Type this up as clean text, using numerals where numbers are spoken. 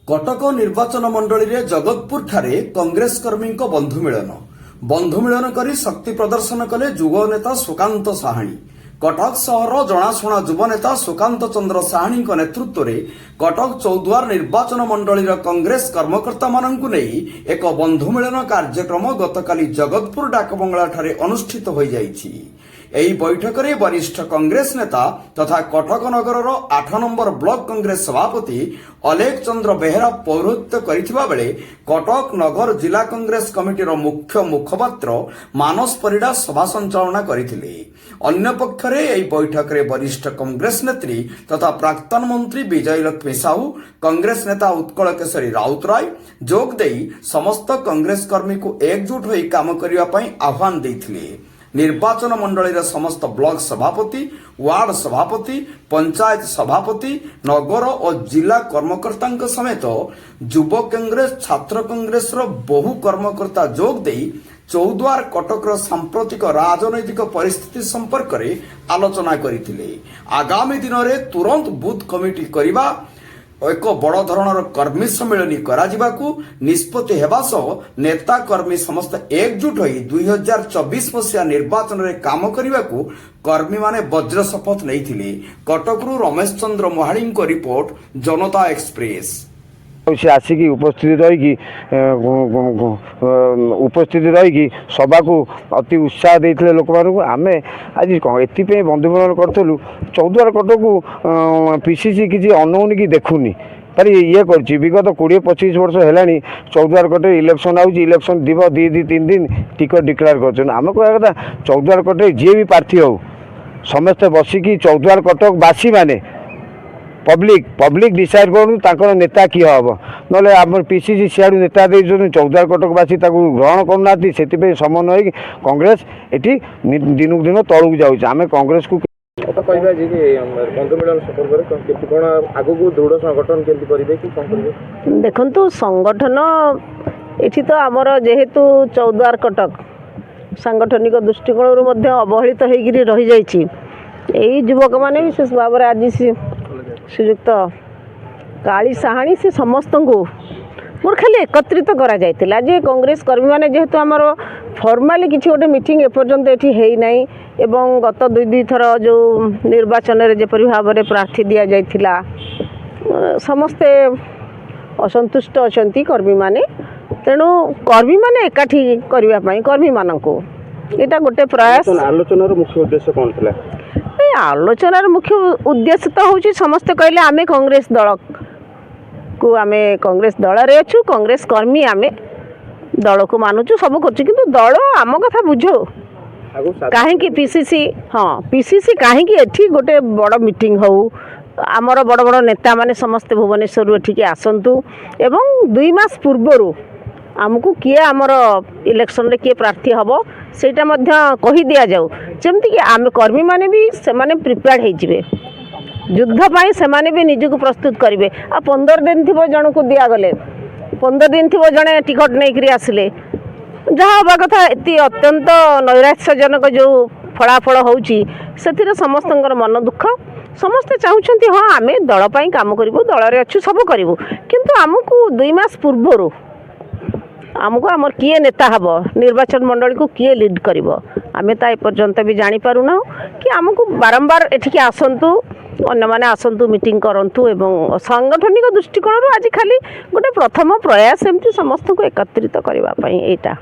कटक निर्वाचन मंडली रे जगतपुर ठारे कांग्रेस कर्मी बंधु मिलन करी शक्ति प्रदर्शन कले युव नेता सुकांत साहाणी। कटक सहर जनाशुना युव नेता सुकांत चंद्र साहाणी नेतृत्व में कटक चौद्वार निर्वाचन मंडली कांग्रेस कर्मकर्ता मानू नहीं एक बंधु मिलन कार्यक्रम गतकाली जगतपुर डाकबंगला ठारे अनुष्ठित हो जाइछि। ଏହି ବୈଠକରେ वरिष्ठ कांग्रेस नेता तथा कटक नगर 8 नंबर ब्लॉक कांग्रेस सभापति अलेख चंद्र बेहेरा पौरोहित्य करिथिबा बेले कटक नगर जिला कांग्रेस कमिटीर मुख्य मुखपात्र मानस परिडा सभा संचालना करिथिले। अन्य पक्षरे ଏହି बैठक में वरिष्ठ कांग्रेस नेत्री तथा प्राक्तन मंत्री विजय लक्ष्मी साहू कांग्रेस नेता उत्कल केशरी राउतराय जोग देई समस्त कांग्रेस कर्मी को एकजुट होई काम करिवा पई आह्वान दैथिले। निर्वाचन मंडली समस्त ब्लॉक सभापति वार्ड सभापति पंचायत सभापति नगर और जिला कर्मकर्ता समेत युव कांग्रेस छात्र कांग्रेस बहु कर्मकर्ता जोग दे चौद्वार कटक सांप्रतिक राजनैतिक परिस्थिति संपर्क में आलोचना करथिले। आगामी दिन में तुरंत बूथ कमिटी करने एक बड़ धरणर कर्मी सम्मेलन कराजिबाकू निष्पत्ति हेबा सह नेता कर्मी समस्त एकजुट होई 2024 मसीहा निर्वाचन रे काम करिबाकू कर्मी माने वज्र शपथ नैथिले। कटकरू रमेश चंद्र महाड़ी को रिपोर्ट जनता एक्सप्रेस। से आसिक उपस्थित रही सभा को अति उत्साह देते लोक मानक आम आज एपाई बंधुमिलन करूँ चौद्वार कटक पीसीसी किसी अनौनी कि देखुनी पर ये विगत 20-25 वर्ष है चौद्वार कटे इलेक्शन आलेक्शन दिव दी 3 दिन टिकट डिक्लेयर कर आम कह कथा चौद्वार कटे जी भी प्रार्थी हो समस्ते बसिकी चौद्वार कटक बासी माने पब्लिक डिसाइड करूँ नेता किए हम ना आम पीसीसी सियाड़ू नेता दे चौद्वार कटकवासी ग्रहण करना से समन्वय कांग्रेस ये दिन दिन तलू जाऊँ आम कांग्रेस को देखु संगठन ये तो आमर जेहेतु चौद्वार कटक सांगठनिक दृष्टिकोण अवहेलित हो रही जाइए युवक मैंने विशेष भाव में आज श्रीयुक्त काली साहाणी से समस्त को मोर खाली एकत्रित करा जायतिला जे कांग्रेस कर्मी माने जेहेतु आमर फॉर्माली किसी गोटे मीटिंग एपर्यंत एठी हेई नाही एवं गत दुई थर जो निर्वाचन रे जेपरि भाव में प्रार्थी दिया जायतिला समस्ते असंतुष्ट अछंती कर्मी माने तेणु कर्मी माने एकाठी करबा पई कर्मी माननको एटा गोटे प्रयास। आलोचनार मुख्य उद्देश्य कोन थिला? आलोचनार मुख्य उद्देश्य तो हूँ समस्ते कहले आमे कांग्रेस दल को आमे कांग्रेस दल रे अच्छु कांग्रेस कर्मी आमे दल को मानुचु सब कर दल आम कथा बुझो कहीं पीसीसी हाँ पीसीसी कहीं एठी गोटे बड़ मीटिंग हो आमर बड़ बड़ नेता माने समस्ते भुवनेश्वर एठिके आसंतु एवं 2 मास पूर्व आमको किए आमर इलेक्शन रे किए प्रार्थी हम सेटा मध्य कही दिया जाऊ जमती कि आम कर्मी माने भी सेमाने प्रिपेयर्ड होइजिबे युद्ध पाई सेमाने भी निजको प्रस्तुत करेंगे। आ 15 दिन थी जन को दिया गले 15 दिन थी जड़े टिकट नहीं आसिले जहाँ हवा कथा ये अत्यंत नैराश्यजनक जो फलाफल होउची से समस्त मन दुख समस्ते चाहते हाँ आम दल पाई काम करूँ दल रे अच्छु सब करूँ किंतु आमको 2 मास पूर्व आमको आमर किए नेता हम निर्वाचन मंडली को किए लीड करिवो आमे ता एपर्यंत भी जानी पारुना कि आमको बारंबार एठिके आसंतु अन्य माने आसंतु मीटिंग करंतु एवं सांगठनिक दृष्टिकोण आज खाली गोटे प्रथम प्रयास एमती समस्त को एकत्रित करबा पई एटा।